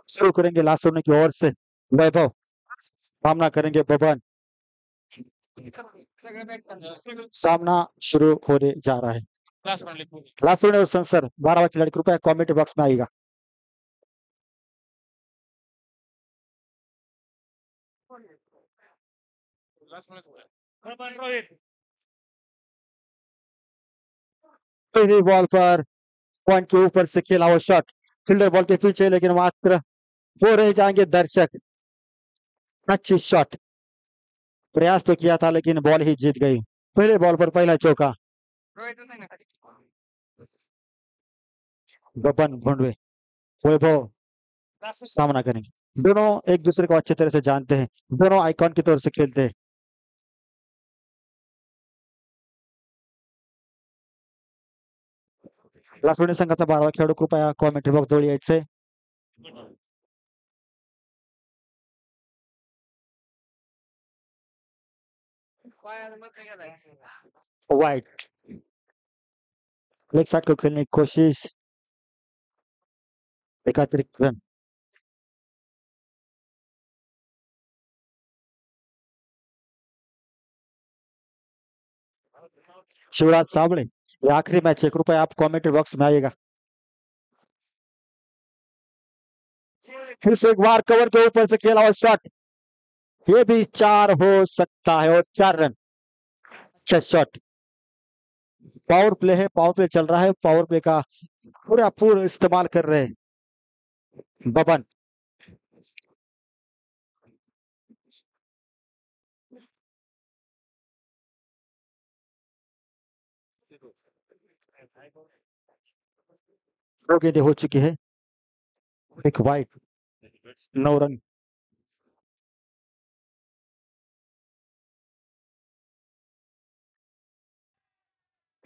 शुरू करेंगे last over की ओर से वैभव, सामना करेंगे बबन। सामना शुरू होने जा रहा है। लास्ट ओवर सेंसर 12वां खिलाड़ी कृपया कमेंट बॉक्स में आएगा। पहली बॉल पर पॉइंट के ऊपर से खेला हुआ शॉट, फील्डर बॉल के पीछे, लेकिन मात्र वो रह जाएंगे दर्शक। अच्छी शॉट, प्रयास तो किया था लेकिन बॉल ही जीत गई। पहले बॉल पर पहला चौका। बबन भोंडवे, वैभव सामना करेंगे। दोनों एक दूसरे को अच्छी तरह से जानते हैं, दोनों आइकॉन के तौर से खेलते हैं। लासोनी संघाचा 12वा खेळाडू कृपया कॉमेंट्री बॉक्स जवळ यायचंय। वाइट, लेग साइड को खेलने की कोशिश, एक अतिरिक्त रन। शिवराज साबळे, ये आखिरी मैच है, कृपया आप कमेंट बॉक्स में आइएगा। फिर से एक बार कवर के ऊपर से खेला हुआ शॉट, ये भी 4 हो सकता है और 4 रन। अच्छा शॉट, पावर प्ले है, पावर प्ले चल रहा है, पावर प्ले का पूरा पूरा इस्तेमाल कर रहे हैं बबन। दो गेंदें हो चुकी है, एक वाइड, 9 रन।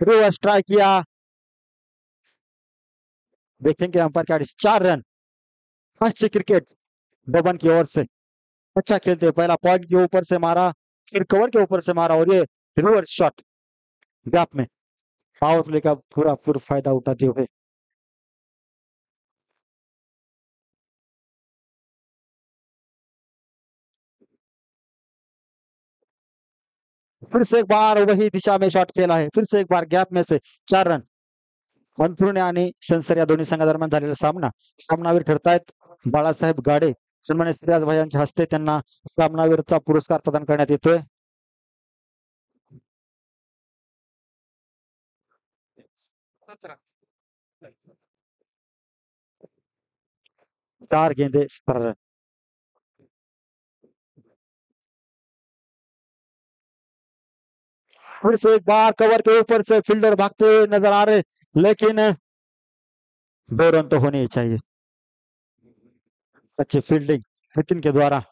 फिर स्ट्राइक किया, देखेंगे अंपायर क्या, 4 रन। अच्छी क्रिकेट बबन की ओर से, अच्छा खेलते, पहला पॉइंट के ऊपर से मारा, फिर कवर के ऊपर से मारा और ये रिवर्स शॉट गैप में, पावर प्ले का पूरा पूरा फायदा उठाते हुए। फिर से एक बार वही दिशा में शॉट खेला है, फिर से एक बार गॅप में से 4 रन। अंथरुणे आणि सेन्सर या दोन्ही संघादरम्यान झालेला सामना, सामनावीर ठरतायत बाळासाहेब गाडे। सन्मान्य श्रीराज भाई यांच्या हस्ते त्यांना सामनावीरचा पुरस्कार प्रदान करण्यात येतोय। 4 गेंदे पर रन। फिर से एक बार कवर के ऊपर से फील्डर भागते हुए नजर आ रहे, लेकिन 2 रन तो होने ही चाहिए। अच्छी फील्डिंग नितिन के द्वारा।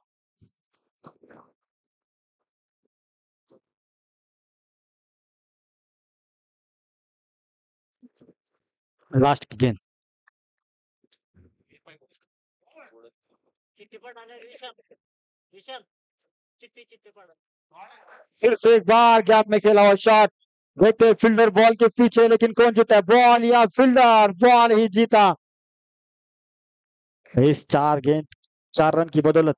लास्ट की गेंद, फिर से एक बार गैप में खेला हुआ शॉट, देखते फील्डर बॉल के पीछे, लेकिन कौन जीता है, बॉल या फील्डर? बॉल ही जीता। इस 4 गेंद 4 रन की बदौलत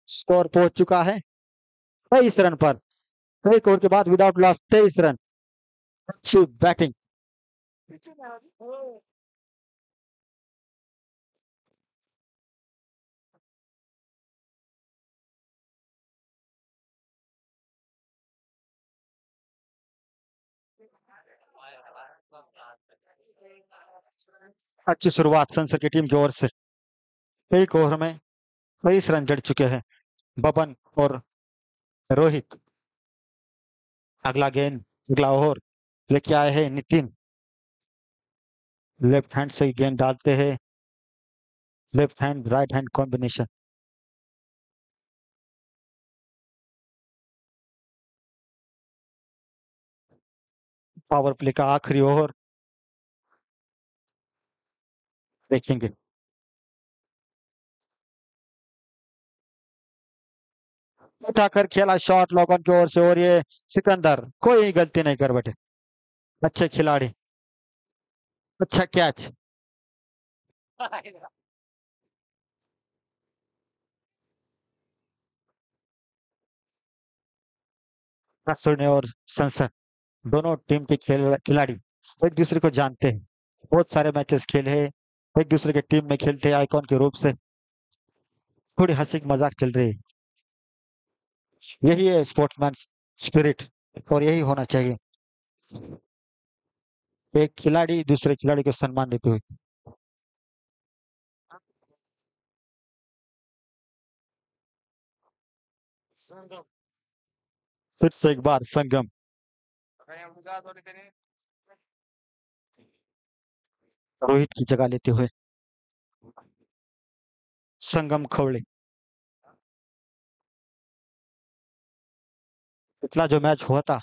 स्कोर पहुंच चुका है 23 रन पर। एक ओवर के बाद विदाउट लॉस 23 रन। अच्छी बैटिंग। अच्छी शुरुआत संसद की टीम की ओर से। एक ओवर में 23 रन जड़ चुके हैं बबन और रोहित। अगला गेंद, अगला ओवर लेके आए हैं नितिन। लेफ्ट हैंड से गेंद डालते हैं, left hand right hand combination. Power play का आखिरी ओवर देखेंगे। उठाकर खेला शॉट लॉकऑन की ओर से और ये सिकंदर कोई गलती नहीं कर बैठे। अच्छे खिलाड़ी, अच्छा कैच। ने और संसन दोनों टीम के खिलाड़ी एक दूसरे को जानते हैं। बहुत सारे मैचेस खेले हैं, एक दूसरे के टीम में खेलते हैं आइकॉन के रूप से। थोड़ी हंसी मजाक चल रही है। यही है स्पोर्ट्समैन स्पिरिट, और यही होना चाहिए। एक खिलाड़ी दूसरे खिलाड़ी को सम्मान देते हुए। फिर से एक बार संगम, रोहित की जगह लेते हुए संगम खवड़े। पिछला जो मैच हुआ था,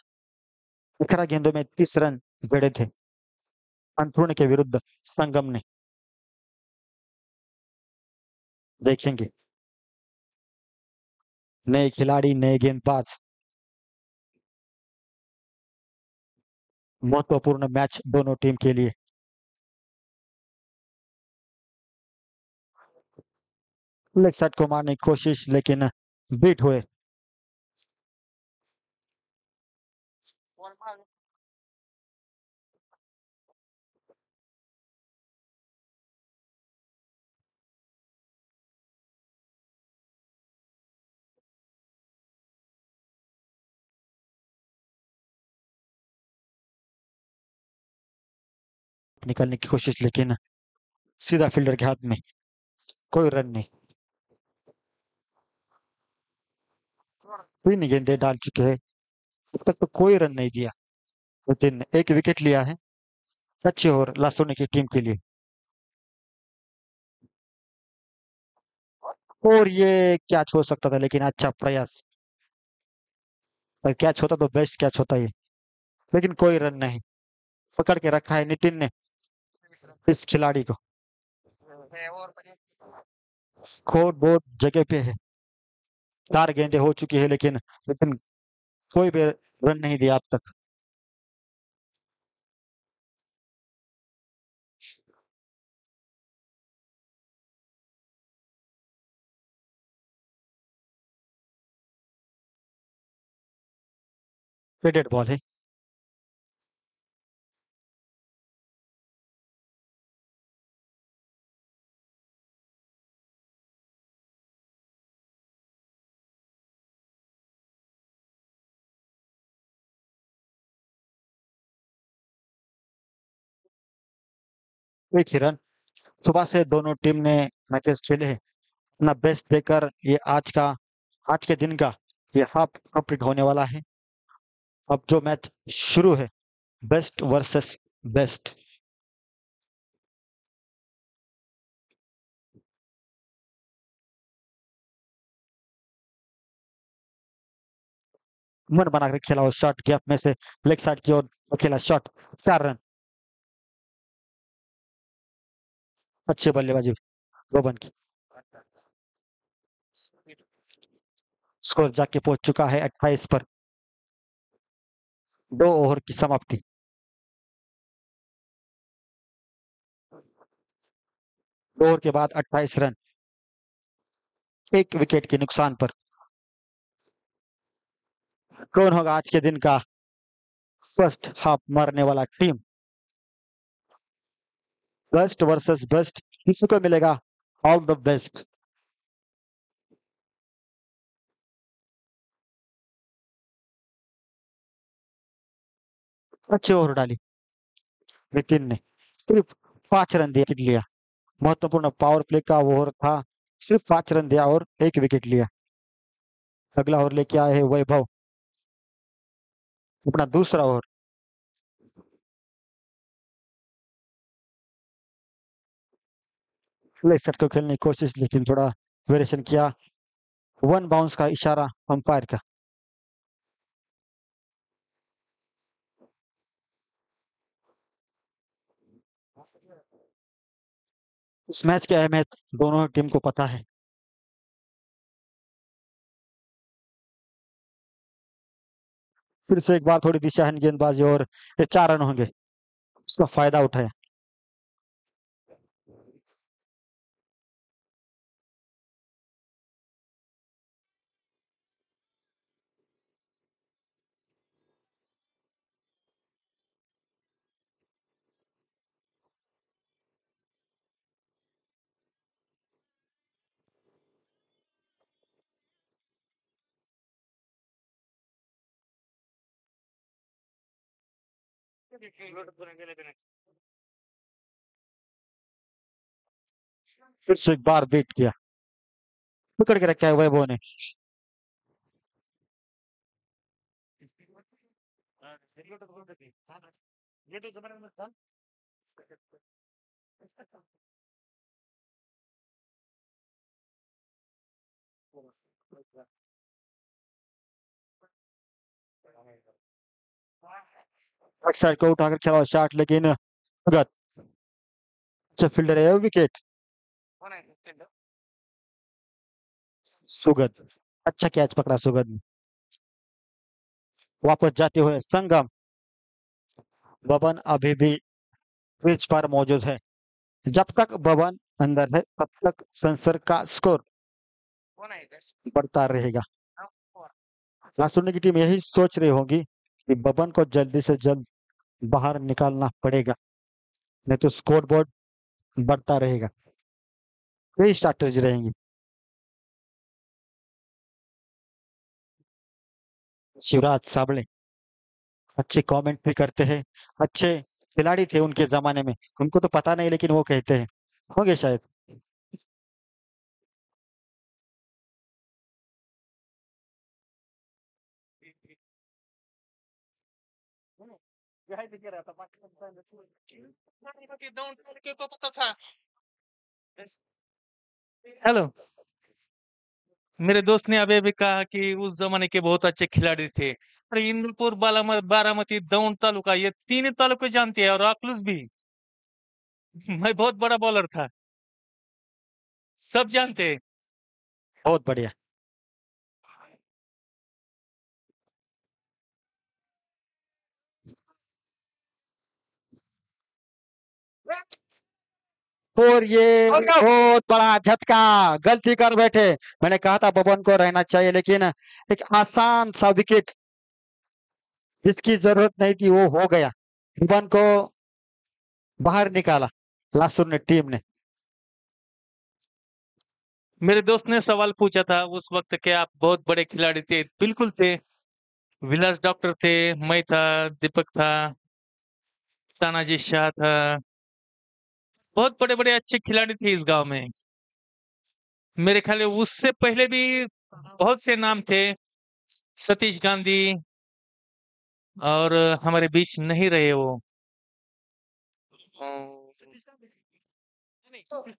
11 गेंदों में 30 रन जड़े थे अनपूर्ण के विरुद्ध संगम ने। देखेंगे नए खिलाड़ी, नए गेंदबाज, महत्वपूर्ण मैच दोनों टीम के लिए। लेग साइड को मारने की कोशिश, लेकिन बीट हुए। निकलने की कोशिश, लेकिन सीधा फील्डर के हाथ में। कोई रन नहीं। 3 गेंदे डाल चुके हैं, अब तक तो कोई रन नहीं दिया, लेकिन एक विकेट लिया है। अच्छी ओवर लासोने की टीम के लिए। और ये कैच हो सकता था, लेकिन अच्छा प्रयास। और कैच होता तो बेस्ट कैच होता ये, लेकिन कोई रन नहीं। पकड़ के रखा है नितिन ने इस खिलाड़ी को। स्कोर बहुत जगह पे है। 4 गेंदें हो चुकी है, लेकिन कोई भी रन नहीं दिया अब तक। डेड बॉल है। एक ही रन। सुबह से दोनों टीम ने मैचेस खेले हैं। अपना बेस्ट देकर ये आज के दिन का ये हाफ कंप्लीट होने वाला है। अब जो मैच शुरू है, बेस्ट वर्सेस बेस्ट। मन बनाकर खेला और शॉट गैप में से लेग साइड की ओर खेला शॉट। 4 रन। अच्छी बल्लेबाजी रोबन की। स्कोर जाके पहुंच चुका है 28 पर। 2 ओवर की समाप्ति। 2 ओवर के बाद 28 रन, एक विकेट के नुकसान पर। कौन होगा आज के दिन का फर्स्ट हाफ मारने वाला टीम? बेस्ट वर्सेस बेस्ट, किसी को मिलेगा ऑल द बेस्ट। अच्छी ओवर डाली नितिन ने। सिर्फ 5 रन दिया, विकेट लिया। महत्वपूर्ण पावर प्ले का ओवर था। सिर्फ 5 रन दिया और एक विकेट लिया। अगला ओवर लेके आए हैं वैभव, अपना दूसरा ओवर। लेग साइड को खेलने की कोशिश, लेकिन थोड़ा वेरिएशन किया। 1 बाउंस का इशारा अंपायर का। इस मैच की अहमियत दोनों टीम को पता है। फिर से एक बार थोड़ी दिशाहीन गेंदबाजी, और ये 4 रन होंगे। उसका फायदा उठाया। फिर से एक बार बीट किया, पकड़ के रखा है वैभव ने। बैक साइड को उठाकर खेला शॉट, लेकिन गलत। अच्छा फील्डर है, विकेट। सुगत, अच्छा कैच पकड़ा सुगत ने। वापस जाते हुए संगम, बबन अभी भी पिच पर मौजूद है। जब तक बबन अंदर है तब तक संसर का स्कोर बढ़ता रहेगा। लासुने की टीम यही सोच रही होगी कि बबन को जल्दी से जल्द बाहर निकालना पड़ेगा, नहीं तो स्कोर बोर्ड बढ़ता रहेगा। यही स्ट्रैटेजी रहेंगी। शिवराज साबले अच्छे कमेंट भी करते हैं, अच्छे खिलाड़ी थे उनके जमाने में, उनको तो पता नहीं लेकिन वो कहते हैं, होंगे शायद। हेलो। मेरे दोस्त ने अभी भी कहा कि उस जमाने के बहुत अच्छे खिलाड़ी थे। अरे इंद्रपुर, बारामती, दौंड तालुका, ये तीन तालुके जानते हैं, और अकलूज भी। मैं बहुत बड़ा बॉलर था, सब जानते हैं। बहुत बढ़िया। और ये बहुत बड़ा झटका, गलती कर बैठे। मैंने कहा था बबन को रहना चाहिए, लेकिन एक आसान सा विकेट जिसकी जरूरत नहीं थी वो हो गया। बबन को बाहर निकाला लासुर ने, टीम ने। मेरे दोस्त ने सवाल पूछा था उस वक्त कि आप बहुत बड़े खिलाड़ी थे। बिल्कुल थे। विलास डॉक्टर थे, मैं था, दीपक था, तानाजी शाह था। बहुत बड़े बड़े अच्छे खिलाड़ी थे इस गांव में। मेरे ख्याल में उससे पहले भी बहुत से नाम थे। सतीश गांधी, और हमारे बीच नहीं रहे वो।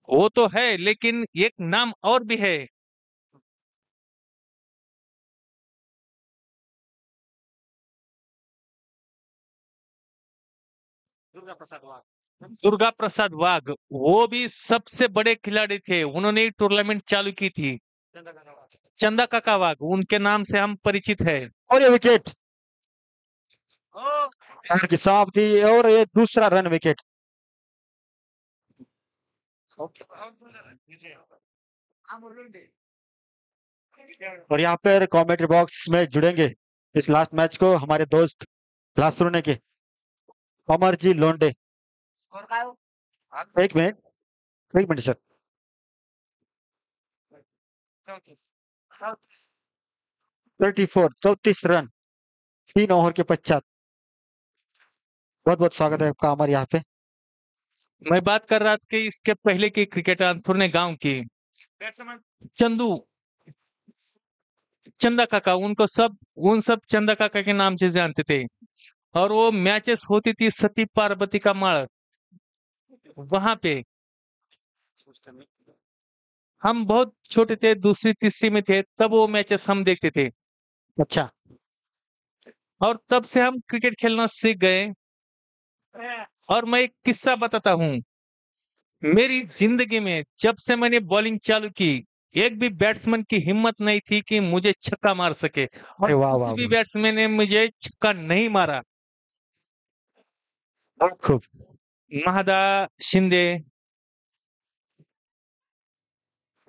वो तो है, लेकिन एक नाम और भी है। दुर्गा प्रसाद वाघ, वो भी सबसे बड़े खिलाड़ी थे, उन्होंने ही टूर्नामेंट चालू की थी। चंदा काका वाघ, उनके नाम से हम परिचित है। और ये विकेट की समाप्ति, और ये दूसरा रन विकेट। और यहाँ पर कमेंट्री बॉक्स में जुड़ेंगे इस लास्ट मैच को हमारे दोस्त लासुरने के अमर जी लोंडे। एक मिनट, एक मिनट सर। 34 रन 3 ओवर के पश्चात। बहुत बहुत स्वागत है आपका अमर यहाँ पे। मैं बात कर रहा था कि इसके पहले की क्रिकेट अंथुरने गांव की चंदू, चंदा काका, उनको सब, उन सब चंदा काका के नाम से जानते थे। और वो मैचेस होती थी सती पार्वती का माड़, वहां पे हम बहुत छोटे थे, दूसरी तीसरी में थे, तब वो मैचेस हम देखते थे। अच्छा। और तब से हम क्रिकेट खेलना सीख गए। और मैं एक किस्सा बताता हूँ। मेरी जिंदगी में जब से मैंने बॉलिंग चालू की, एक भी बैट्समैन की हिम्मत नहीं थी कि मुझे छक्का मार सके, और अरे वाह किसी वाह भी वाह, बैट्समैन ने मुझे छक्का नहीं मारा। बहुत खूब। महादा शिंदे,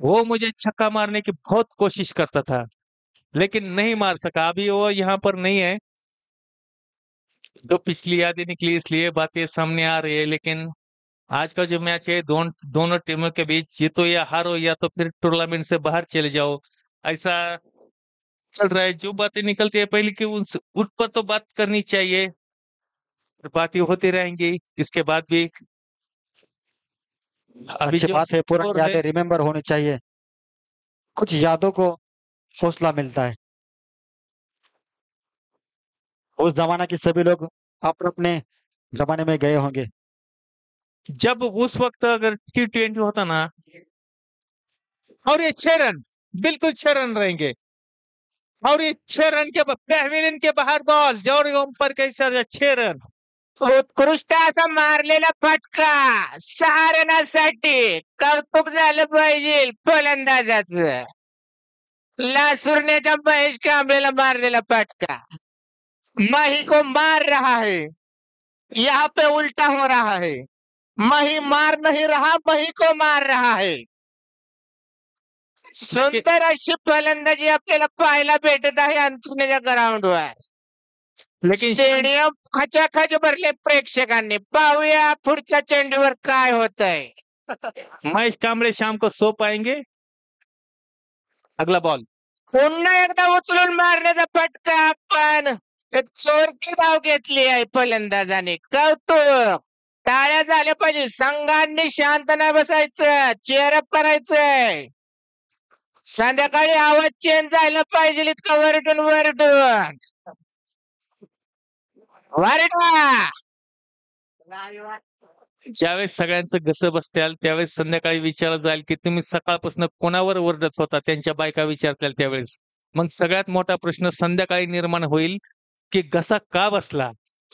वो मुझे छक्का मारने की बहुत कोशिश करता था, लेकिन नहीं मार सका। अभी वो यहाँ पर नहीं है, तो पिछली यादें निकली इसलिए बातें सामने आ रही है। लेकिन आज का जो मैच है, दोनों टीमों के बीच, जीतो या हारो, या तो फिर टूर्नामेंट से बाहर चले जाओ, ऐसा चल रहा है। जो बातें निकलती है पहले की, उन पर तो बात करनी चाहिए। बातें होती रहेंगी इसके बाद भी। अभी अच्छी जो बात है, पुरानी स्कोर है यादें रिमेम्बर होनी चाहिए, कुछ यादों को हौसला मिलता है। उस जमाना के सभी लोग अपने अपने जमाने में गए होंगे। जब उस वक्त अगर T20 होता ना, और ये 6 रन, बिल्कुल 6 रन रहेंगे, और ये 6 रन के पॅव्हिलियन के बाहेर बॉल जोर पर कैसे 6 रन। उत्कृष्ट असा मारलेला फटका 6 रनासाठी कौतुक झालं पाहिजे फलंदाजाचं. लासुरण्याच्या महेश कांबळेला मारलेला फटका. मही को मार रहा है, यहाँ पे उल्टा हो रहा है. मही मार नहीं रहा, मही को मार रहा है. सुंदर अशी फलंदाजी आपल्याला पाहायला भेटत आहे अंतुर्ण्याच्या ग्राउंडवर. लेकिन स्टेडियम खचाखच भरले प्रेक्षकांनी. पाहूया पुढच्या चेंडूवर काय होतंय. महेश कांबळे शाम को सो पाएंगे। अगला बॉल, पुन्हा एकदा उचलून मारण्याचा फटका, पण एक चोरकी धाव घेतली आहे फलंदाजाने. कौतुक, टाळ्या झाल्या पाहिजे. संघांनी शांत नाही बसायचं, चेअरअप करायचंय. संध्याकाळी आवाज चेंज झाला पाहिजे इतका वरडून वरडून वरडा. ज्यावेळेस सगळ्यांचं घसं बसत्याल त्यावेळेस संध्याकाळी विचारलं जाईल की तुम्ही सकाळपासून कोणावर ओरडत होता, त्यांच्या बायका विचारतील त्यावेळेस. मग सगळ्यात मोठा प्रश्न संध्याकाळी निर्माण होईल की घसा का बसला।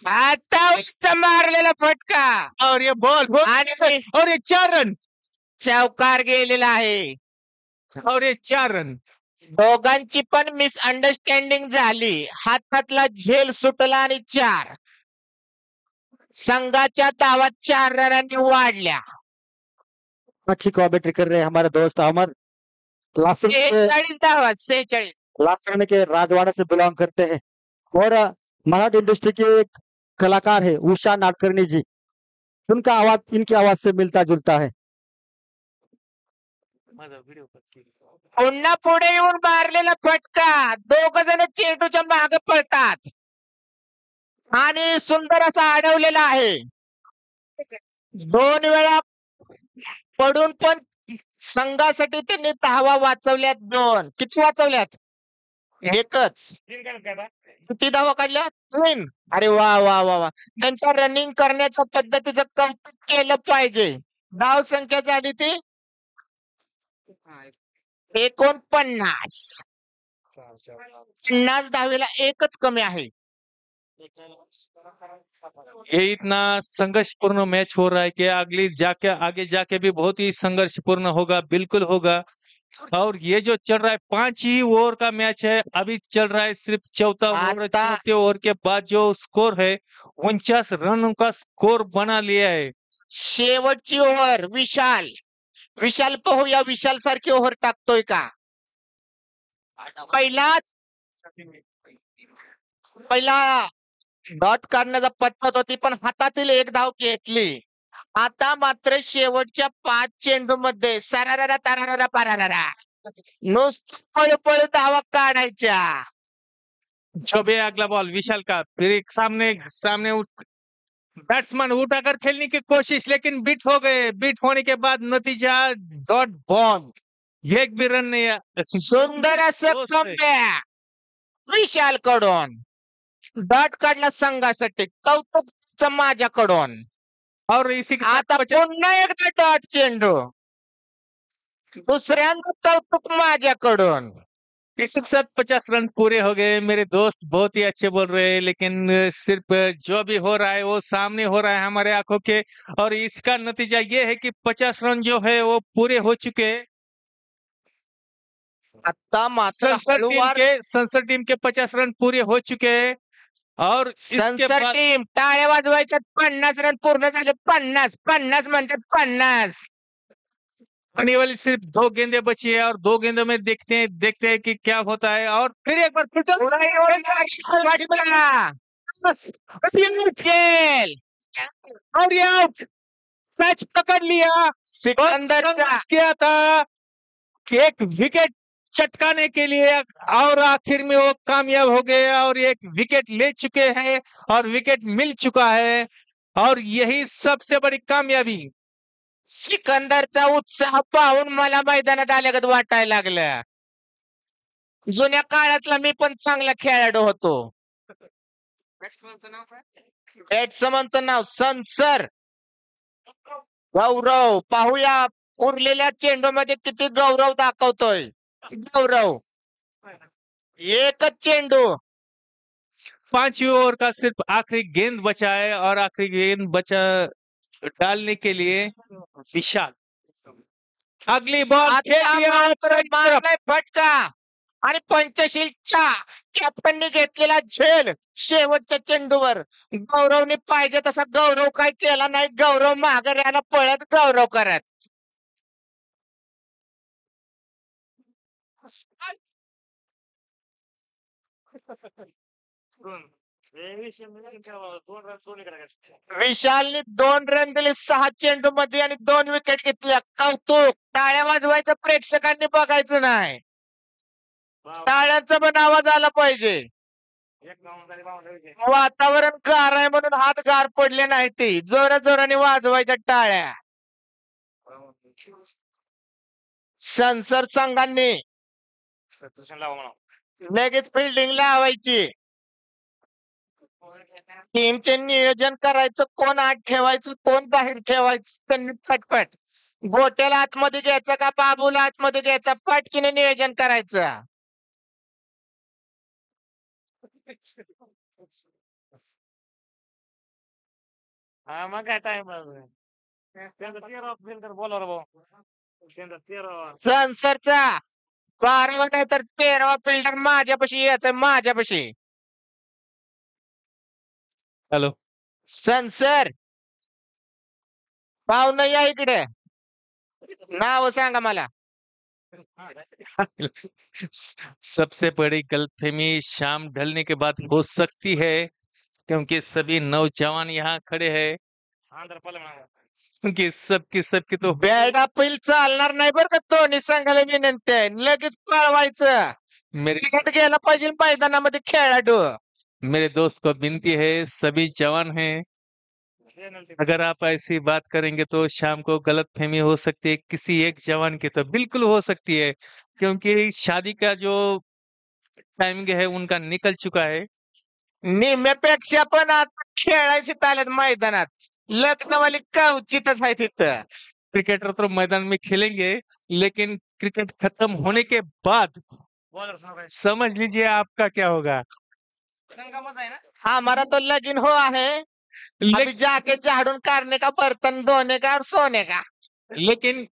आता उच्च मारलेला फटका और ये बॉल आणि और ये 4 रन चौकार गेलेला आहे. और ये 4 रन। दोघांची पण मिसअंडरस्टँडिंग झाली. हातातला झेल सुटला आणि 4. संघाच्या धावा 4 रनांनी वाढल्या. अच्छी कॉमेंट्री कर रहे हैं हमारे दोस्त अमर। लासुरने 46 धावा, 46. लासुरने के राजवाड़ा से बिलोंग करते हैं और मराठी इंडस्ट्री के एक कलाकार है उषा नाडकर्णी जी। उनका आवाज इनकी आवाज से मिलता जुलता है। पुन्हा पुढे येऊन मारलेला फटका. दोघ जण चेंडूच्या मागे पळतात आणि सुंदर असा अडवलेला आहे. 2 वेळा पडून पण संघासाठी त्यांनी धावा वाचवल्यात. 2 किती वाचवल्यात? एकच. किती धावा काढल्या? 3. अरे वा वा वा वा. त्यांच्या रनिंग करण्याच्या पद्धतीचं कौतुक केलं पाहिजे. धाव संख्या झाली ती 49. 50 धावेला एकच कमी आहे. ये इतना संघर्षपूर्ण मैच हो रहा है कि आगे जाके भी बहुत ही संघर्षपूर्ण होगा, बिल्कुल होगा। और ये जो चल रहा है 5 ही ओवर का मैच है, अभी चल रहा है सिर्फ चौथा ओवर। आता- चौथे ओवर के बाद जो स्कोर है 49 रन का स्कोर बना लिया है। शेवटची ओव्हर विशाल पाहूया विशाल सारखी ओव्हर टाकतोय का. पहिला डॉट काढण्याचा पद्धत होती, पण हातातील एक धाव घेतली. आता मात्र शेवटच्या 5 चेंडू मध्ये सरारा तारारा पारारा नुसतं पळ धावा काढायच्या. जो भी अगला बॉल विशाल का, फिर एक सामने बैट्समैन उठाकर खेलने की कोशिश, लेकिन बिट हो गए। बिट होने के बाद नतीजा डॉट बॉल, एक भी रन नहीं है। सुंदर असं दोस्त है। कमबॅक विशाल कडून. डॉट काढला संघासाठी. कौतुक माझ्याकडून. और इसी के साथ आता पुन्हा एकदा डॉट चेंडू. दुसऱ्यांदा कौतुक माझ्याकडून. इसी के साथ 50 रन पूरे हो गए। मेरे दोस्त बहुत ही अच्छे बोल रहे हैं, लेकिन सिर्फ जो भी हो रहा है वो सामने हो रहा है हमारे आंखों के, और इसका नतीजा ये है कि 50 रन जो है वो पूरे हो चुके हैं। आता मात्र हळूवार संसद टीम के 50 रन पूरे हो चुके हैं। और इसके संसद बाद टीम टाळ्या वाजवायच्या. 50 रन पूर्ण झाले. 50 म्हणतात 50. आने वाली सिर्फ 2 गेंदें बची है, और 2 गेंदों में देखते हैं कि क्या होता है। और फिर एक बार चेल और ये आउट, कैच पकड़ लिया। और सिकंदरचा समझ गया था कि एक विकेट चटकाने के लिए और आखिर में वो कामयाब हो गए और एक विकेट ले चुके हैं और विकेट मिल चुका है और यही सबसे बड़ी कामयाबी। सिकंदरचा उत्साह पाहून मला मैदानात आल्यागत वाटायला लागलं. जुन्या काळातला मी पण चांगला खेळाडू होतो. बॅट्समनचं नाव सनसर गौरव. पाहूया उरलेल्या चेंडूमध्ये किती गौरव दाखवतोय. गौरव एकच चेंडू. 5वीं ओवर का सिर्फ आखिरी गेंद बचा है और आखिरी गेंद बचा डालने के लिए विशाल अगली बॉल खेल आता दिया मात्र outside तरफ। मारलाय फटका आणि पंचशीलच्या कॅप्टनने घेतलेला झेल शेवटच्या चेंडूवर. गौरवने पाहिजे तसा गौरव काय केला नाही. गौरव माघारी आला पळत गौरव करत. विशालने 2 रन दिले 6 चेंडू मध्ये आणि 2 विकेट घेतल्या. कौतुक. टाळ्या वाजवायचं प्रेक्षकांनी बघायचं नाही. टाळ्यांचा पण आवाज आला पाहिजे. वातावरण गार आहे म्हणून हात गार पडले नाही. ते जोरा जोराने वाजवायच्या टाळ्या. सनसर संघांनी लगेच फिल्डिंग लावायची. टीमचे नियोजन करायचं. कोण आत ठेवायचं कोण बाहेर ठेवायचं त्यांनी पटपट. गोट्याला आतमध्ये घ्यायचं का बाबूला आतमध्ये घ्यायचा पटकीने नियोजन करायचं. हा मग काय टाइम सनसरचा 12वा नाही तर 13वा फिल्डर माझ्यापाशी यायचं माझ्यापाशी. हेलो सनसर पाहुणं या इकडे. नाव सांगा मला. सबसे बड़ी गलतफहमी शाम ढलने के बाद हो सकती है क्योंकि सभी नौजवान यहाँ खड़े हैं क्योंकि सबकी तो बॅड अपील चालणार नाही बरं का. दोन्ही संघाला विनंती आहे लगेच पळवायचं. मेरे विकेट गेला पाहिजे मैदानामध्ये खेळाडू. मेरे दोस्त को विनती है सभी जवान हैं अगर आप ऐसी बात करेंगे तो शाम को गलतफहमी हो सकती है किसी एक जवान की तो बिल्कुल हो सकती है क्योंकि शादी का जो टाइमिंग है उनका निकल चुका है। निम्म्यापेक्षा पण आता खेळायची ताल्यात मैदानात. लग्नवाली कवचितच आहे तिथं. क्रिकेटर तो मैदान में खेलेंगे लेकिन क्रिकेट खत्म होने के बाद समझ लीजिए आपका क्या होगा। हमारा तो लगीन हो आहे. अभी जाके झाड़ून काढने का बर्तन धोने का और सोने का. लेकिन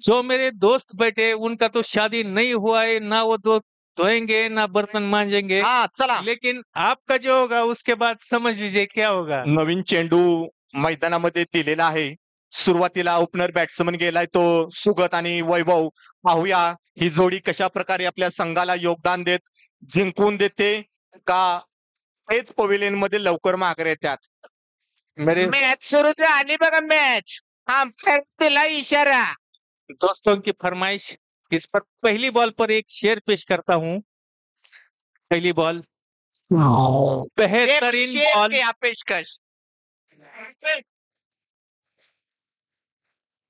जो मेरे दोस्त बैठे उनका तो शादी नहीं हुआ है ना वो दो धोएंगे ना बर्तन मांजेंगे हा चला. लेकिन आपका जो होगा उसके बाद समझ लीजिए क्या होगा। नवीन चेंडू मैदानामध्ये दिलेला आहे. सुरुवातीला ओपनर बॅट्समन गेलाय तो सुगत आणि वैभव. पाहूया ही जोडी कशा प्रकारे आपल्या संघाला योगदान देत जिंकून देते का तेच पवेलियन मध्ये लवकर माघार येतात. मेरे मॅच सुरू झाली बघा मॅच. अंपायर दिला इशारा. दोस्तों की फरमाइश इस पर पहली बॉल पर एक शेर पेश करता हूँ। पहली बॉल बेहतरीन शेर बॉल किया पेशकश.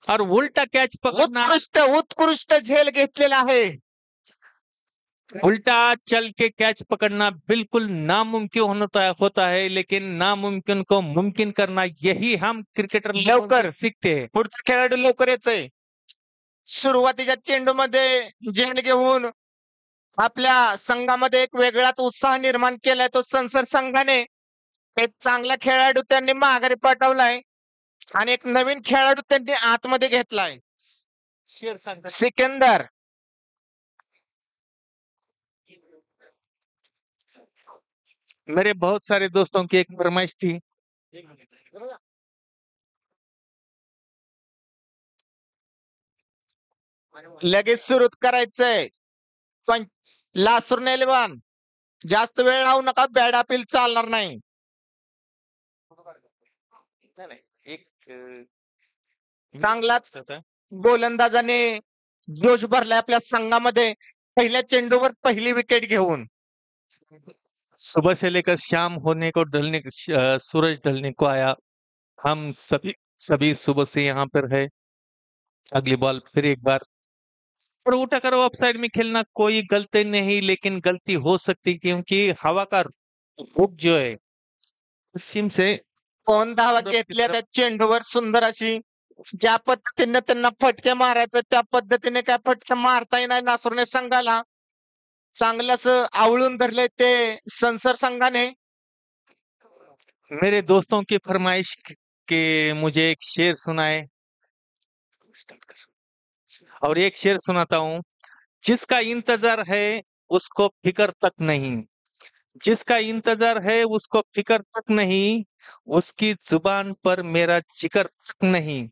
और उल्टा कैच पकड़ना उत्कृष्ट उत्कृष्ट झेल घेतलेला आहे. उल्टा चल के कैच पकड़ना बिल्कुल नामुमकिन होता है लेकिन नामुमकिन को मुमकिन करना यही हम क्रिकेटर लोगों लवकर. से सीखते हैं। पुढचा खेळाडू लवकर येतोय. सुरुवातीच्या चेंडूमध्ये झेल घेऊन आपल्या संघामध्ये एक वेगळाच उत्साह निर्माण केलाय तो सनसर संघाने. एक चांगला खेळाडू त्यांनी माघारी पाठवलाय आणि एक नवीन खेळाडू त्यांनी आतमध्ये घेतलाय. शेर सांगता सिकंदर. मेरे बहुत सारे दोस्तों की एक फरमाइश थी लगेच सुरू करायचंय. पण लासूर नेलवान जास्त वेळ लावू नका. बॅड अपील चालणार नाही. एक चांगलाच गोलंदाजाने जोश भरलाय आपल्या संघामध्ये पहिल्या चेंडूवर पहिली विकेट घेऊन. सुबह से लेकर शाम होने को सूरज ढलने को आया। हम सभी सभी सुबह से यहाँ पर है। अगली बॉल फिर एक बार और उठाकर ऑफ साइड में खेलना कोई गलती नहीं, लेकिन गलती हो सकती क्योंकि हवा का रुख जो है पश्चिम से 2 धावा पूरब की घेतल्या तरफ त्या चेंडूवर सुंदर अशी. ज्या पद्धतीने त्यांना फटके मारायचं त्या पद्धतीने काय फटके मारता येणार नासुर्ने संघाला. चांगलंच आवळून धरले ते संसर संघाने. मेरे दोस्तों की फरमाइश के मुझे एक शेर सुनाए और एक शेर सुनाता हूँ। जिसका इंतजार है उसको फिक्र तक नहीं, जिसका इंतजार है उसको फिक्र तक नहीं, उसकी जुबान पर मेरा जिक्र तक नहीं।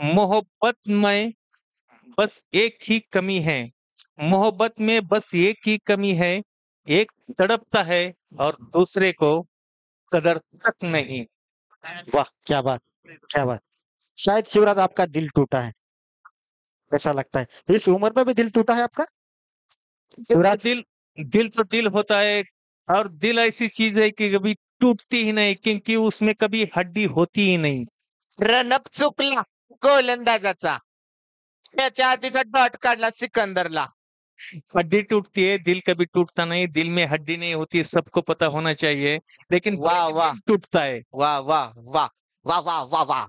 मोहब्बत में बस एक ही कमी है, मोहब्बत में बस एक ही कमी है, एक तड़पता है और दूसरे को कदर तक नहीं। वाह, क्या बात, क्या बात। शायद शिवराज आपका दिल टूटा है, ऐसा लगता है। इस उम्र में भी दिल टूटा है आपका शिवराज? दिल दिल तो दिल होता है और दिल ऐसी चीज है कि कभी टूटती ही नहीं, क्योंकि उसमें कभी हड्डी होती ही नहीं। रनअप चुकला गोलंदाजाचा. त्याच्या आधीचा डॉट काढला सिकंदरला. हड्डी टूटती है, दिल कभी टूटता नहीं। दिल में हड्डी नहीं होती, सबको पता होना चाहिए, लेकिन वाह, वाह. दिल टूटता है। वाह वाह वाह वाह वाह वाह वाह.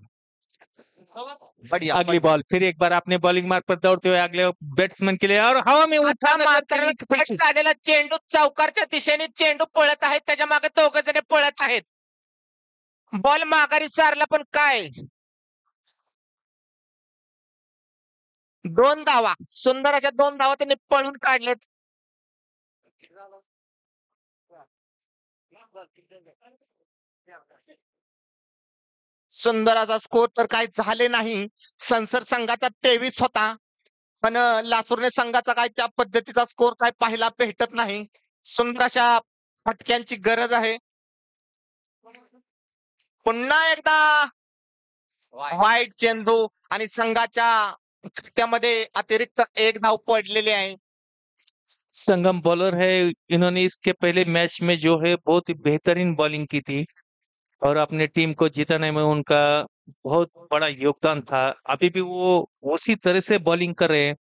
बढ़िया अगली बॉल फिर एक बार अपने बॉलिंग मार्ग पर दौड़ते हुए अगले बैट्समैन के लिए और हवा में आता उठाना मात्र कट झालेला चेंडू चौकारच्या दिशेने चेंडू पळत आहे. त्याच्या मागे 2 जण पळत आहेत. बॉल माघारी सारला पण काय 2 धावा, सुंदर अशा 2 धावा त्यांनी पळून काढलेत. सुंदर असा स्कोर तर काही झाले नाही. संसर संघाचा 23 होता, पण लासुर्णे संघाचा काय त्या पद्धतीचा स्कोर काय पाहायला भेटत नाही. सुंदर अशा फटक्यांची गरज आहे. पुन्हा एकदा वाईट चेंडू आणि संघाच्या खात्यामध्ये अतिरिक्त 1 धाव पडलेली आहे. संगम बॉलर है। इन्होंने इसके पहले मैच में जो है बहुत ही बेहतरीन बॉलिंग की थी और अपने टीम को जिताने में उनका बहुत बड़ा योगदान था। अभी भी वो उसी तरह से बॉलिंग कर रहे हैं।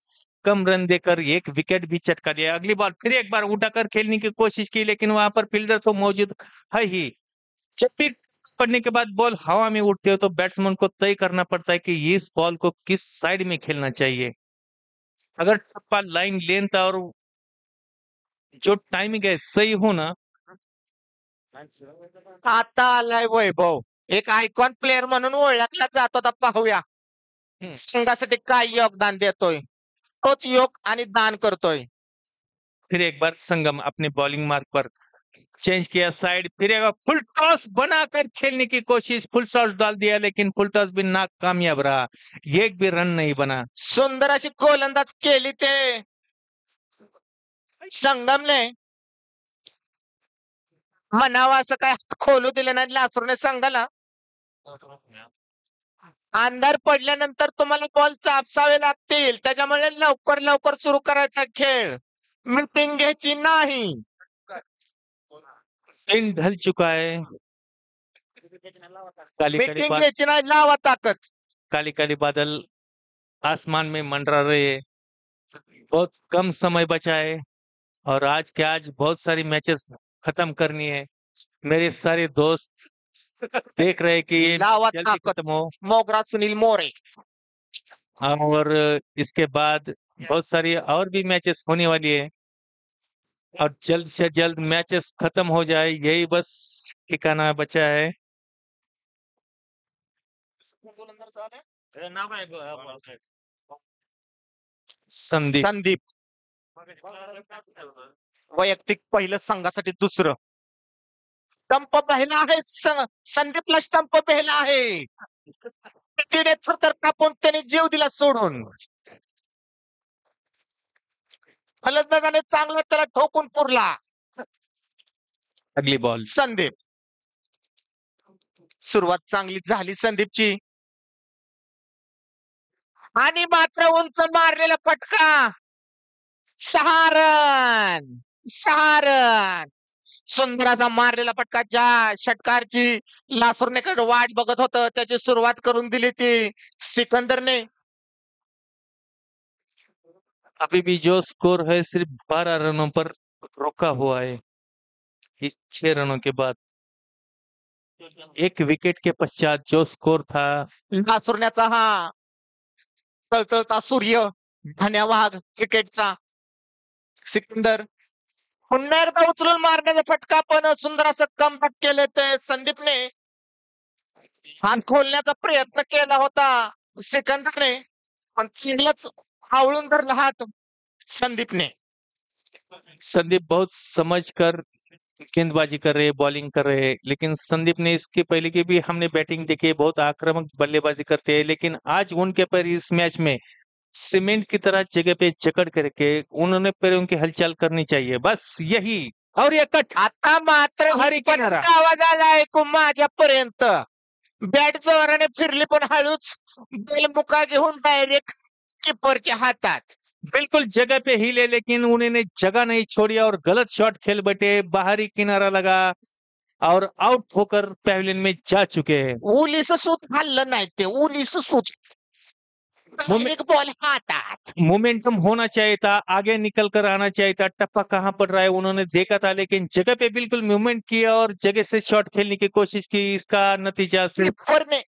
कम रन देकर 1 विकेट भी चटका दिया। अगली बार फिर एक बार उठाकर खेलने की कोशिश की, लेकिन वहां पर फील्डर तो मौजूद है ही। जब भी पड़ने के बाद बॉल हवा में उठते हो तो बैट्समैन को तय करना पड़ता है कि इस बॉल को किस साइड में खेलना चाहिए। अगर टप्पा, लाइन, लेंथ और जो टाइमिंग है सही हो ना, आता आलाय वैभव. एक आयकॉन प्लेअर म्हणून ओळखला जातो. आता पाहूया हम्म. संघासाठी काय योगदान देतोय. तोच योग आणि दान करतोय. फिर एक बार संगम अपने बॉलिंग मार्ग पर चेंज किया साइड, फिर एक बार फुल टॉस बनाकर खेलने की कोशिश, फुल टॉस डाल दिया लेकिन फुल टॉस भी नाकामयाब रहा। एक भी रन नहीं बना। सुंदर अशी गोलंदाज केली ते संगमने. म्हणावं असं काय खोलू दिलं नाही लासुर्णे संघाला. अंधार पडल्यानंतर तुम्हाला बॉल चापसावे लागतील, त्याच्यामुळे लवकर लवकर सुरू करायचा खेळ. मीटिंग घ्यायची नाही. दिन ढल चुका है। काली काली मीटिंग बात घ्यायची नाही, लावा ताकद. काली काली बादल आसमान में मंडरा रहे हैं। बहुत कम समय बचा है और आज के आज बहुत सारी मैचेस खत्म करनी है। मेरे सारे दोस्त देख रहे हैं कि ये लावा जल्दी ताकद. खत्म हो मोगरा सुनील मोरे. और इसके बाद बहुत सारी और भी मैचेस होने वाली है और जल्द से जल्द मैचेस खत्म हो जाए, यही बस ठिकाना बचा है। संदीप संदीप वैयक्तिक पहिलं संघासाठी दुसरं. स्टंप पहिला आहे. संदीपला स्टंप पहिला आहे. तिने थरथर कापून त्याने जीव दिला सोडून. फलंदाजाने चांगला त्याला ठोकून पुरला. अगली बॉल संदीप. सुरुवात चांगली झाली संदीपची. आणि मात्र उंच मारलेला फटका 6 रन 6 रन. सुंदर असा मारलेला फटका ज्या षटकारची लासुर्नेकडे वाट बघत होतं त्याची सुरुवात करून दिली ती सिकंदरने. अभी भी जो स्कोर है सिर्फ 12 रनों पर रुका हुआ है इस 6 रनों के बाद। एक विकेट के पश्चात जो स्कोर था लासुरण्याचा हा तळतळता सूर्य धन्या वाघ क्रिकेटचा सिकंदर पुन्हा एकदा उचलून मारण्याचा फटका पण सुंदर असं कमबॅक केलं ते संदीपने. हात खोलण्याचा प्रयत्न केला होता सिकंदरने पण चांगलाच आवळून धरला हात संदीपने. संदीप बहुत समझकर गेंदबाजी कर रहे, बॉलिंग कर रहे, लेकिन संदीप ने इसके पहले की भी हमने बैटिंग देखी, बहुत आक्रामक बल्लेबाजी करते हैं, लेकिन आज उनके पर इस मैच में सीमेंट की तरह जगह पे जकड़ करके उन्होंने पैरों की हलचल करनी चाहिए, बस यही. और ये कट आता मात्र हरी किनारा. आवाज आला ऐकून माझ्यापर्यंत. बॅट जोराने फिरली पण हळूच बेल मुका घेऊन डायरेक्ट कीपरच्या हातात. बिल्कुल जगह पे हिले, लेकिन उन्होंने जगह नहीं छोड़ी और गलत शॉट खेल बैठे, बाहरी किनारा लगा और आउट होकर पैविलियन में जा चुके हैं. उलीस सूत हल्लं नाही ते उलीस सूत डायरेक्ट बॉल हातात. मोमेंटम होना चाहिए था, आगे निकल कर आना चाहिए था, टप्पा कहाँ पड़ रहा है उन्होंने देखा था, लेकिन जगह पे बिल्कुल मूवमेंट किया और जगह से शॉट खेलने की कोशिश की. इसका नतीजा सिर्फ कीपरने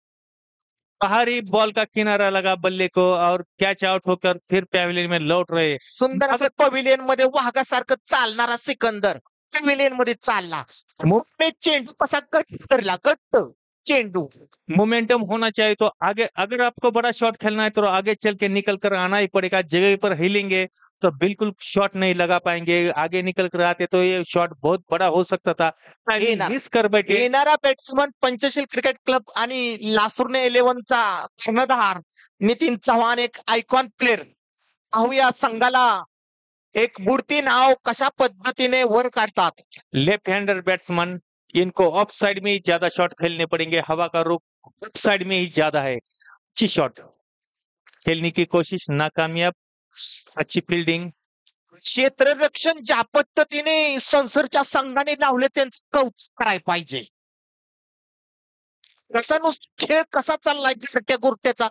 बाहरी बॉल का किनारा लगा बल्ले को और कैच आउट होकर फिर पैविलियन में लौट रहे. सुंदर असं पवेलियन मध्ये वाघासारखं चालणारा सिकंदर पवेलियन मध्ये चालला. मोठे चेंडू कसा कट करला कट चेंडू. मोमेंटम होना चाहिए तो आगे, अगर आपको बड़ा शॉट खेलना है तो आगे चल के निकल कर आना ही पड़ेगा. जगह पर हिलेंगे तो बिल्कुल शॉट नहीं लगा पाएंगे. आगे निकल कर आते तो ये शॉट बहुत बड़ा हो सकता था. येणार. मिस कर बैठे. येणारा बॅट्समन पंचशील क्रिकेट क्लब आणि लासुर्ने 11चा कर्णधार नितीन चव्हाण एक आयकॉन प्लेअर. पाहूया संघाला एक बुडती नाव कशा पद्धतीने वर काढतात. लेफ्ट हैंडर बैट्समैन, इनको ऑफ साइड में ही ज्यादा शॉट खेलने पड़ेंगे. हवा का रुख ऑफ साइड में ही ज्यादा है. अच्छी शॉट खेलने की कोशिश नाकामयाब. अच्छी फील्डिंग. क्षेत्ररक्षण ज्या पद्धतीने संसरच्या संघाने लावले त्यांचं कौतुक करायला पाहिजे. कसा नुसता खेळ कसा चाललाय घरट्या गुरट्याचा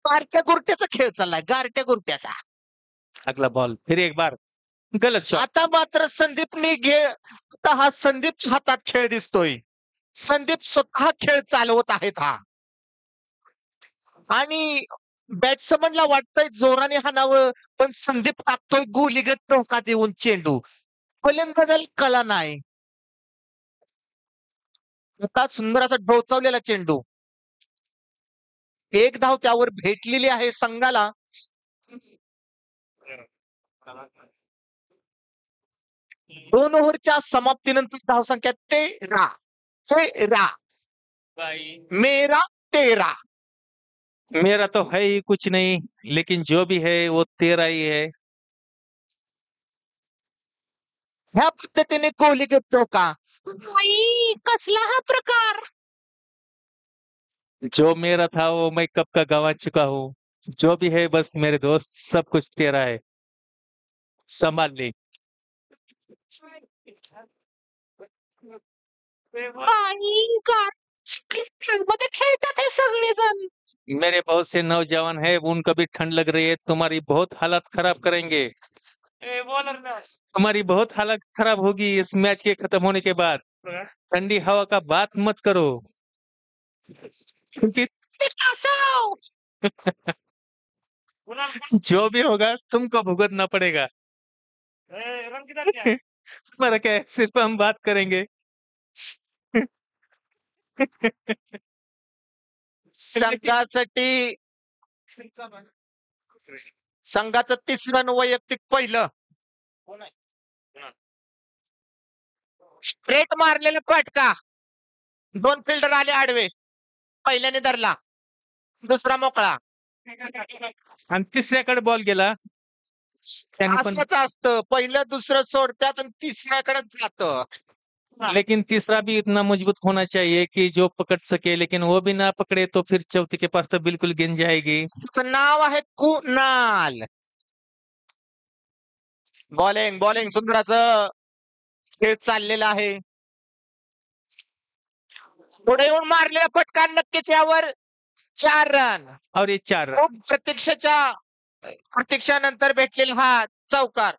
गारट्या गुरट्याचा खेळ चाललाय गारट्या गुरट्याचा. अगला बॉल फिर एक बार गलत शॉट. आता मात्र संदीपने आता हा संदीपच्या हातात खेळ दिसतोय. संदीप स्वतः खेळ चालवत आहेत हा आणि बॅट्समनला वाटतंय जोराने हाणावं पण संदीप टाकतोय गोलीगत टोकात येऊन चेंडू. फलंदाजाला कळा नाही. आता सुंदर असा डोचावलेला चेंडू. एक धाव त्यावर भेटलेली आहे संघाला. 2 ओव्हरच्या समाप्तीनंतर धावसंख्या 13. मेरा 13. मेरा तो है ही कुछ नहीं, लेकिन जो भी है वो तेरा ही है. ह्या पद्धतीने गोलीगत टोका. बाई, कसला हा प्रकार. जो मेरा था वो मैं कब का गंवा चुका हूँ. जो भी है बस मेरे दोस्त, सब कुछ तेरा है, संभाल ले. बाई, मध्ये खेळतात हे सगळेजण. मेरे बहुत से नौजवान है, उनको भी ठंड लग रही है, तुम्हारी बहुत हालत खराब करेंगे. तुम्हारी बहुत हालत खराब होगी इस मैच के खत्म होने के बाद. ठंडी हवा का बात मत करो क्योंकि जो भी होगा तुमको भुगतना पड़ेगा. हमारा क्या है, सिर्फ हम बात करेंगे. संघासाठी संघाचं 3रं वैयक्तिक पहिलं. स्ट्रेट मारलेला फटका. 2 फिल्डर आले आडवे. पहिल्याने धरला. दुसरा मोकळा. आणि तिसऱ्याकडे बॉल गेला. त्यांनी पण असंच असतं. पहिलं दुसरं सोडतात आणि तिसऱ्याकडे जात. लेकिन तीसरा भी इतना मजबूत होना चाहिए कि जो पकड़ सके, लेकिन वो भी ना पकड़े तो फिर चौथे के पास तो बिल्कुल गेंद जाएगी। त्याचं नाव आहे कुणाल. बॉलिंग बॉलिंग सुंदर असं खेळ चाललेला आहे. पुढे येऊन मारलेला फटका नक्कीच यावर 4 रन. और ये 4 रन। खूप प्रतीक्षानंतर भेटलेला हा चौकार.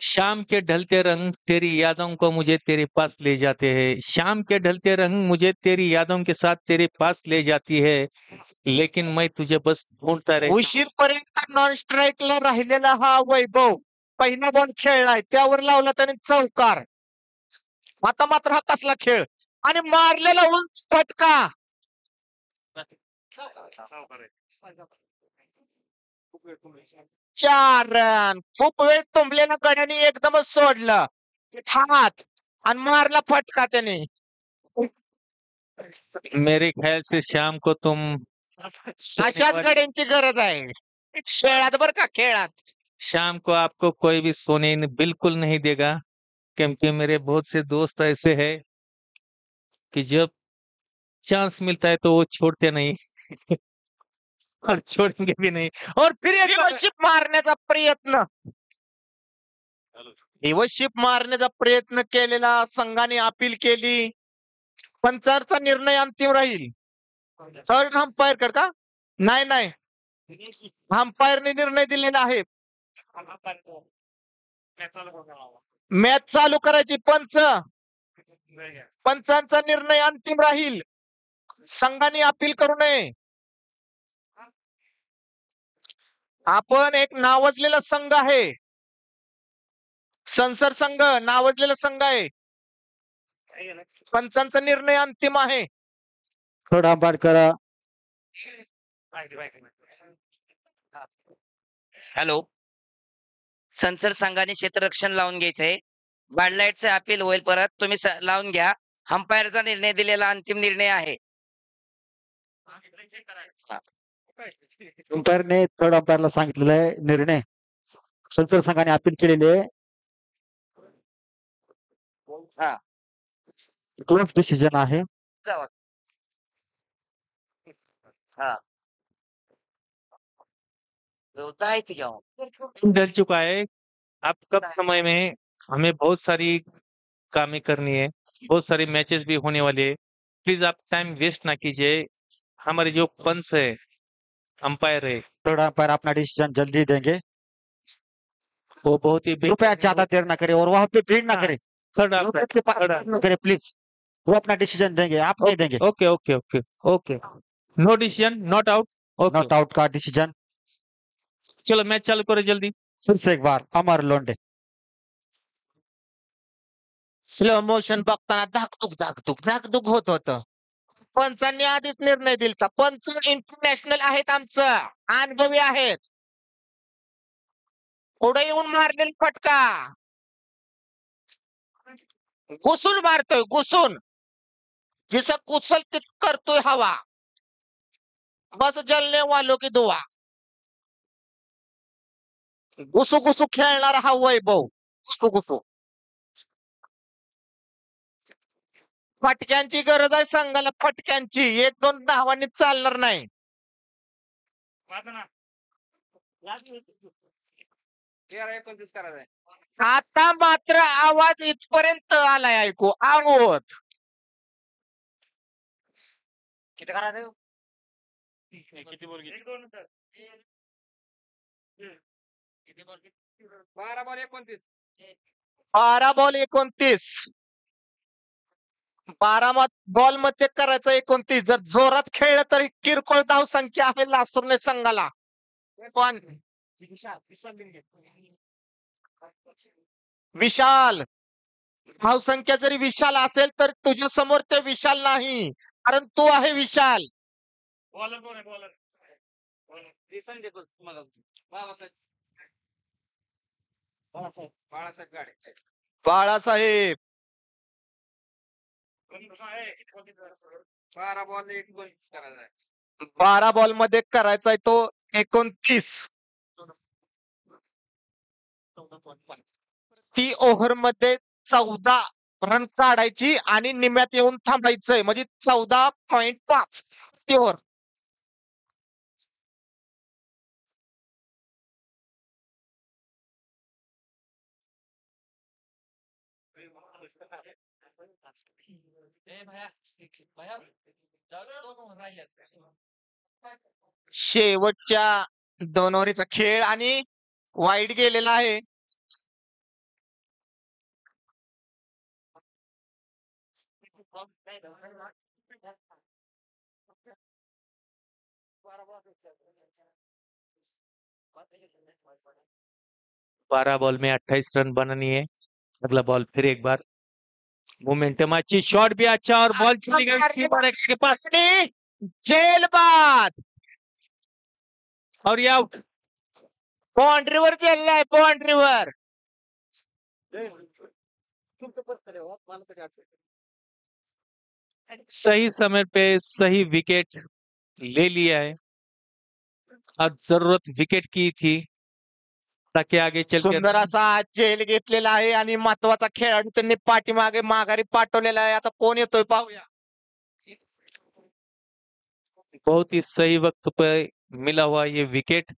शाम के ढलते रंग तेरी यादों को मुझे तेरे पास ले जाते हैं। शाम के ढलते रंग मुझे तेरी यादों के साथ तेरे पास ले जाती है, लेकिन मैं तुझे बस ढूंढता रहता हूं। उशीरपर्यंत नॉन स्ट्राईकला राहिलेला हा वैभव पहिला बॉल खेळलाय त्यावर लावला त्याने चौकार. आता मात्र हा कसला खेळ आणि मारलेला उंच फटका. 4 रन. खूप वेळ तुंबलेला गड्याने एकदमच सोडलं हात आणि मारला फटका त्याने. मेरे ख्याल से शाम को तुम अशाच गड्यांची गरज आहे खेळात बर का, खेळात. शाम को आपको कोई भी सोने बिल्कुल नहीं देगा, क्योंकि मेरे बहुत से दोस्त ऐसे हैं कि जब चांस मिलता है तो वो छोड़ते नहीं और छोड़ेंगे भी नहीं। और फिर एक शिप मारण्याचा प्रयत्न शिप मारण्याचा प्रयत्न केलेला संघाने अपील केली. पंचांचा निर्णय अंतिम राहील. थर्ड अंपायर कड का नाही नाही अंपायरने निर्णय दिलेला आहे. मॅच चालू करायची. पंचांचा निर्णय अंतिम राहील. संघाने अपील करू नये. आपण एक नावाजलेला संघ आहे. संसद संघ नावाजलेला संघ आहे. पंचांचा निर्णय अंतिम आहे. थर्ड अंपायर करा. हॅलो, संसद संघाने क्षेत्ररक्षण लावून घ्यायचंय. बॅडलाईटचे अपील होईल परत, तुम्ही लावून घ्या. अंपायरचा निर्णय दिलेला अंतिम निर्णय आहे. अंपायरने थर्ड अंपायरला सांगितलेला आहे निर्णय. संसद संघाने अपील केलेली आहे. हा, क्लोज डिसिजन आहे. जावा. हा, होता है कि जाओ. ढल चुका है। अब कब समय में हमें बहुत सारी कामें करनी है, बहुत सारी मैचेस भी होने वाले हैं। प्लीज आप टाइम वेस्ट ना कीजिए। हमारे जो पंच है, अंपायर है, थर्ड अंपायर अपना डिसीजन जल्दी देंगे. वो बहुत ही कृपया ज्यादा देर ना करे और वहां पे भीड़ ना हाँ, करे. थर्ड के पास ना करे प्लीज. वो अपना डिसीजन देंगे, आप नहीं देंगे. Okay okay okay okay. No decision, not out. Okay, not out का डिसीजन. चलो मैच चालू करो जल्दी। फिर से एक बार अमर लोंढे. स्लो मोशन बघताना धाकधुक धाकधुक धाकधुक होत होतं. पंचांनी आधीच निर्णय दिलता. पंच इंटरनॅशनल आहेत, आमचं अनुभवी आहेत. पुढे येऊन मारलेला फटका घुसून मारतोय, घुसून जिसं कुचल तित करतोय हवा. बस जलने वालों की दुआ. घुसू घुसू खेळणारा हा वैभव. घुसू घुसू. फटक्यांची गरज आहे संघाला, फटक्यांची. 1-2 धावांनी चालणार नाही. आता मात्र आवाज इथपर्यंत आलाय ऐकू. आहोत किती करायचं? 12 बॉल 29. 12 बॉल मध्ये करायचं 29. जर जोरात खेळलं तर किरकोळ धाव संख्या आहे लासूरने संघाला. पण विशाल धावसंख्या जरी विशाल असेल तर तुझ्या समोर ते विशाल नाही, कारण तू आहे विशाल. बाळासाहेब 12 बॉल मध्ये करायचा तो 29. ती ओव्हर मध्ये 14 रन काढायची आणि निम्यात येऊन थांबायचंय म्हणजे 14.5 ओव्हर. शेवटच्या 2 ओव्हरीचा खेळ आणि वाईट गेलेला आहे. बारह बॉल में 28 रन बनानी है. अगला बॉल फिर एक बार मोमेंटम अच्छी, शॉट भी अच्छा और बॉल चली गई सीमा रेखा के पास आणि जेलबाद. और ये आउट. बाउंड्रीवर जेललाय, बाउंड्रीवर. सही समय पे सही विकेट ले लिया है. अब जरूरत विकेट की थी ताकि आगे चल के सुंदर असा जेल घेतलेला आहे आणि महत्वाचा खेळाडू त्यांनी पाठीमागे माघारी पाठवलेला आहे. आता कोण येतोय पाहूया. बहुत ही सही वक्त पे मिला हुआ ये विकेट.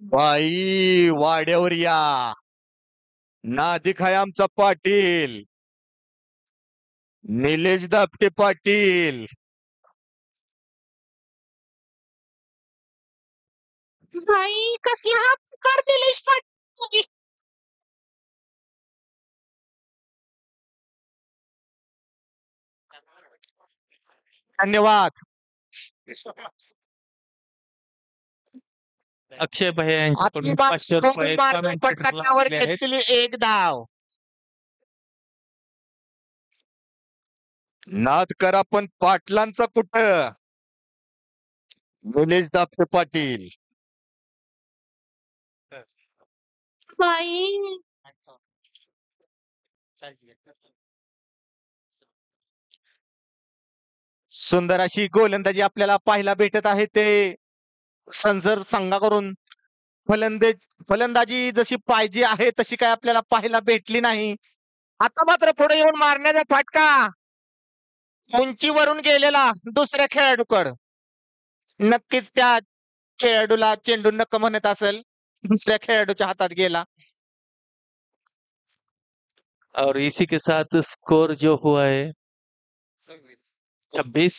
बाई वाड्यावर या. नादिक आहे आमचा पाटील, निलेश दापटे पाटील. बाई कसला पुकार निलेश पाटील. धन्यवाद. अक्षय भैया यांच्याकडून आपली 500 रुपये पटकावर commentator ला आहेत. घेतलेली एक धाव. नाद करा पण पाटलांचा कुठं. निलेश दापटे पाटील. बाई सुंदर अशी गोलंदाजी आपल्याला पाहायला भेटत आहे. ते संजर संघाकडून फलंदाजी जशी पाहिजे आहे तशी काय आपल्याला पाहायला भेटली नाही. आता मात्र पुढे येऊन मारण्याचा फटका उंचीवरून गेलेला दुसऱ्या खेळाडूकड. नक्कीच त्या खेळाडूला चेंडू नक्क म्हणत असेल, दुसऱ्या खेळाडूच्या हातात गेला. और इसी के साथ स्कोर जो हुआ है 26.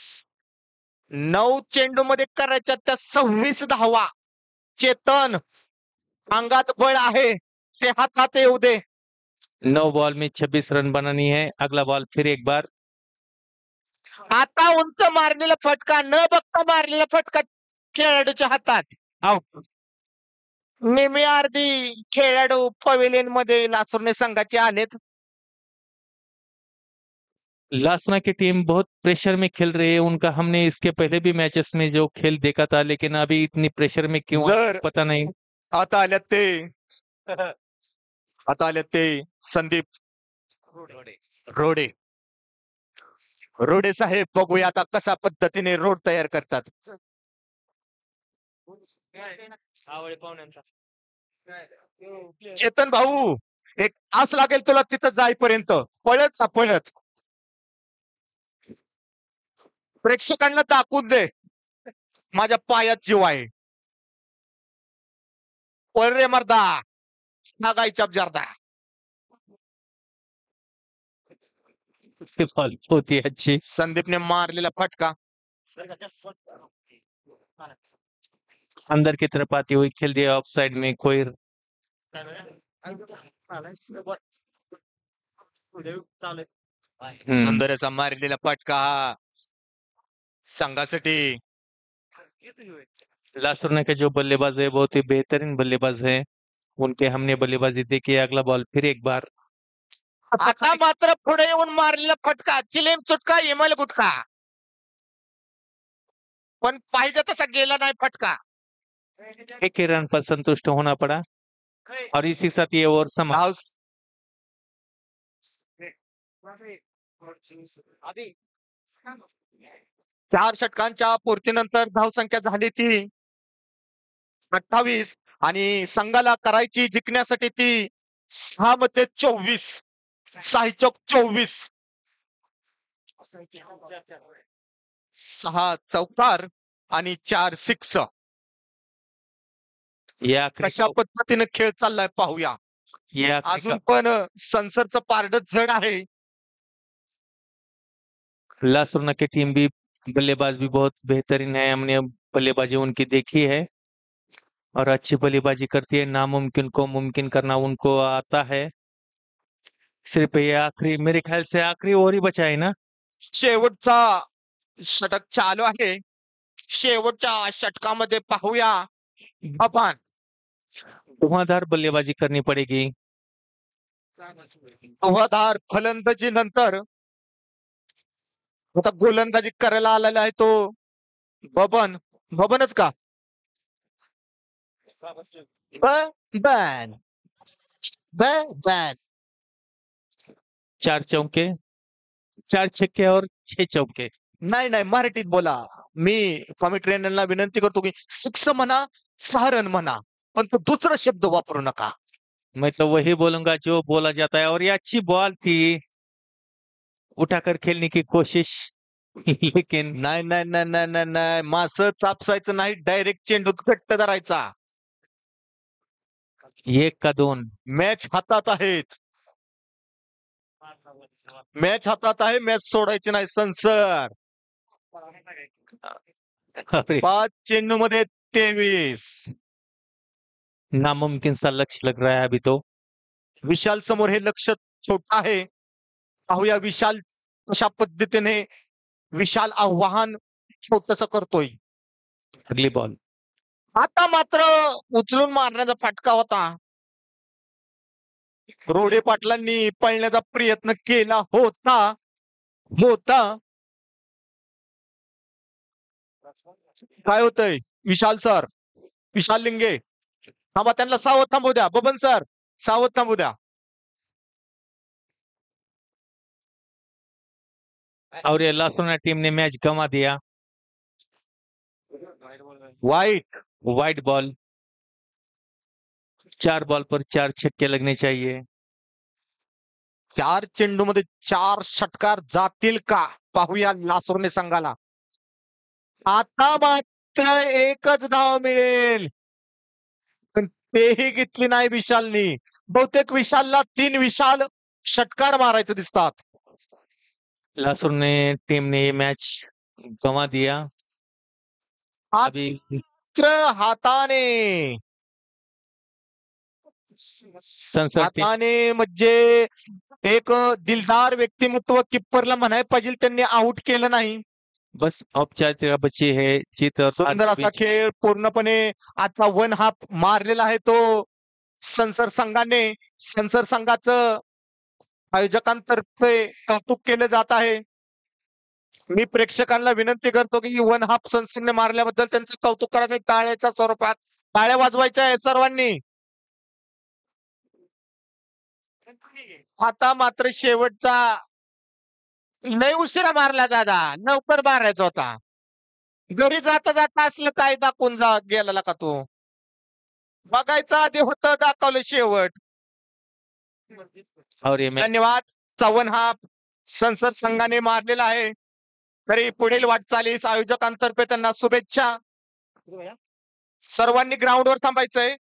9 चेंडू मध्ये करायच्या त्या 26 धावा. चेतन अंगात बळ आहे ते हातात येऊ दे. 9 बॉल में 26 रन बनानी है. अगला बॉल फिर एक बार आता उंच मारलेला फटका, न बघता मारलेला फटका खेळाडूच्या हातात. आउट. निमी अर्धी खेळाडू पवेलियन मध्ये लासुर्णे संघाचे आलेत. लासना की टीम बहुत प्रेशर में खेल रही है. उनका हमने इसके पहले भी मैचेस में जो खेल देखा था, लेकिन अभी इतनी प्रेशर में क्यों जर पता नहीं. आता आल्यात ते आता आल्यात ते संदीप रोडे. रोडे साहेब, बघूया आता कशा पद्धतीने रोड तयार करतात. चेतन भाऊ, एक तास लागेल तुला तिथं जाईपर्यंत. पळत जा पळत. प्रेक्षकांना दाखवून दे माझ्या पायात जीव आहे. पळ रे मर्दा, नागायच्या जर्दा. बॉल बहुत ही अच्छी. संदीपने मारलेला फटका अंदर की तरफ आती हुई खेल दिया. ऑफ साइड में कोई सुंदर असा मारलेला फटका हा संघासाठी. लासुर्ने के जो बल्लेबाज है बहुत ही बेहतरीन बल्लेबाज है. उनके हमने बल्लेबाजी देखी, अगला बॉल फिर एक बार आता मात्र पुढे येऊन मारलेला फटका, चिलीम चुटका इमल गुटका, पण पाहिजे तसा गेला नाही फटका. एक ही रन पर संतुष्ट होना पड़ा और इसी के साथ ये ओवर समाप्त. चार षटकांच्या पूर्तीनंतर धावसंख्या झाली ती 28 आणि संघाला करायची जिंकण्यासाठी ती 6 मध्ये 24, 6 चौक 24, 6 चौकार आणि 4 सिक्स. ये आखिरी कशा पद्धतीने खेळ चाललाय पाहूया. ये आखिरी अजून पण संसरचं पारड जड आहे. लासुरना की टीम भी बल्लेबाज भी बहुत बेहतरीन है. हमने बल्लेबाजी उनकी देखी है और अच्छी बल्लेबाजी करती है. नामुमकिन को मुमकिन करना उनको आता है. सिर्फ ये आखिरी, मेरे ख्याल से आखिरी ओवर ही बचा है ना. शेवटचा षटक चालू आहे. शेवटच्या षटकामध्ये पाहूया आपण धुआंधार बल्लेबाजी करनी पड़ेगी. धुवाधार फलंदाजी नंतर आता गोलंदाजी करायला आलेला आहे तो बबनच का बन बन 4 चौके, 4 छक्के और 6 चौके. नाही नाही मराठीत बोला. मी कॉमेंट्रेनरला विनंती करतो की 6 म्हणा 6 रन म्हणा, पण तो दुसरा शब्द वापरू नका. मैं तो वही बोलूंगा जो बोला जाता है. और ये अच्छी बॉल थी, उठाकर खेलने की कोशिश लेकिन नाही नाही नाही नाही नाही नाही मास चापसायचं नाही, डायरेक्ट चेंडूत घट्ट धरायचा. 1 का 2. मॅच हातात आहेत, मॅच हातात आहे, मॅच सोडायची नाही. संसर अरे 5 चेंडू मध्ये 23. नामुमकिन सा लक्ष्य लग रहा है अभी तो. विशाल समोर हे लक्ष छोट आहे. पाहूया विशाल कशा पद्धतीने विशाल आव्हान छोटस करतोय. अगली बॉल. आता मात्र उचलून मारण्याचा फटका होता. रोडे पाटलांनी पळण्याचा प्रयत्न केला होता. काय होतंय विशाल सर, विशाल लिंगे थांबा, त्यांना सावध थांबू द्या. बबन सर सावध थांबू द्या. और ये लासुरना टीम ने मैच गंवा दिया. वाईट बॉल. 4 बॉल पर 4 छक्के लगने चाहिए. 4 चेंडू मध्ये 4 षटकार जातील का पाहूया लासुरने संघाला. आता मात्र एकच धाव मिळेल, पण तेही घेतली नाही विशालनी. बहुतेक विशालला 3 विशाल षटकार मारायचे दिसतात. लासुर ने टीम ने ये मैच गंवा दिया. अभी मात्र हाताने संसद टीम हाताने म्हणजे एक दिलदार व्यक्तिमत्व किप्परला म्हणायला पाहिजे, त्यांनी आउट केलं नाही. बस औपचारिकता बची है. जीत और हार सुंदर के असा बीच. खेळ पूर्णपणे आजचा 1 हाफ मारलेला आहे तो संसर संघाने. संसर संघाचं आयोजकांतर्फे कौतुक केलं जात आहे. मी प्रेक्षकांना विनंती करतो की 1 हाफ संसरने मारल्याबद्दल त्यांचं कौतुक करायचं. टाळ्याच्या स्वरूपात टाळ्या वाजवायच्या आहे सर्वांनी. आता मात्र शेवटचा लय उशिरा मारला दादा, लवकर मारायचा होता. घरी जाता जाता असलं काय दाखवून गेला का तू. बघायचं आधी होतं, दाखवलं शेवट. और ये मैच धन्यवाद. 54 हाफ संसद संघाने मारलेला आहे. तरी पुढील वाटचालीस आयोजकांतर्फे त्यांना शुभेच्छा. सर्वांनी ग्राउंडवर थांबायचंय.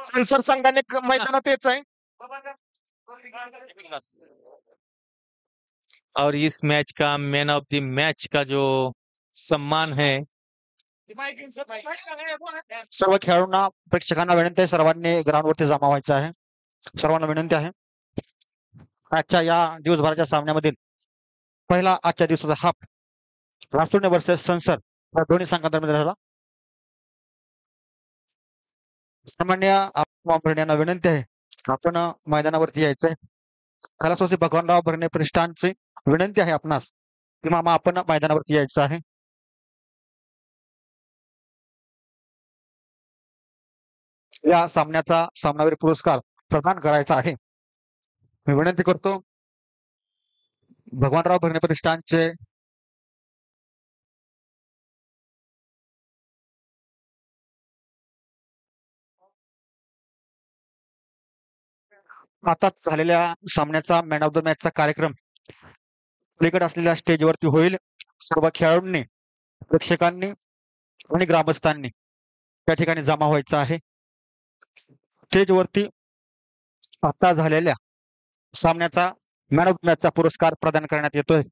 संसद संघाने मैदानात यायचं आहे. और इस मैच का मैन ऑफ द मैच का जो सम्मान है, सर्व खेळाडूंना प्रेक्षकांना विनंती आहे, सर्वांनी ग्राउंडवरती जमा व्हायचं आहे. सर्वांना विनंती आहे. आजच्या या दिवसभराच्या सामन्यामधील पहिला आजच्या दिवसाचा हाफ लासुरने वर्सेस संसर या दोन्ही संघांमध्ये झाला. सामान्य यांना विनंती आहे आपण मैदानावरती यायचंय. कैलासवासी भगवानराव भरणे प्रतिष्ठानची विनंती आहे आपणास की मामा आपण मैदानावरती यायचं आहे. या सामन्याचा सामनावीर पुरस्कार प्रदान करायचा आहे. मी विनंती करतो भगवानराव भरणे प्रतिष्ठानचे आताच झालेल्या सामन्याचा मॅन ऑफ द मॅचचा कार्यक्रम पलीकडे असलेल्या स्टेजवरती होईल. सर्व खेळाडूंनी, प्रेक्षकांनी आणि ग्रामस्थांनी त्या ठिकाणी जमा व्हायचं आहे. स्टेजवरती आता झालेल्या सामन्याचा मॅन ऑफ द मॅचचा पुरस्कार प्रदान करण्यात येतोय.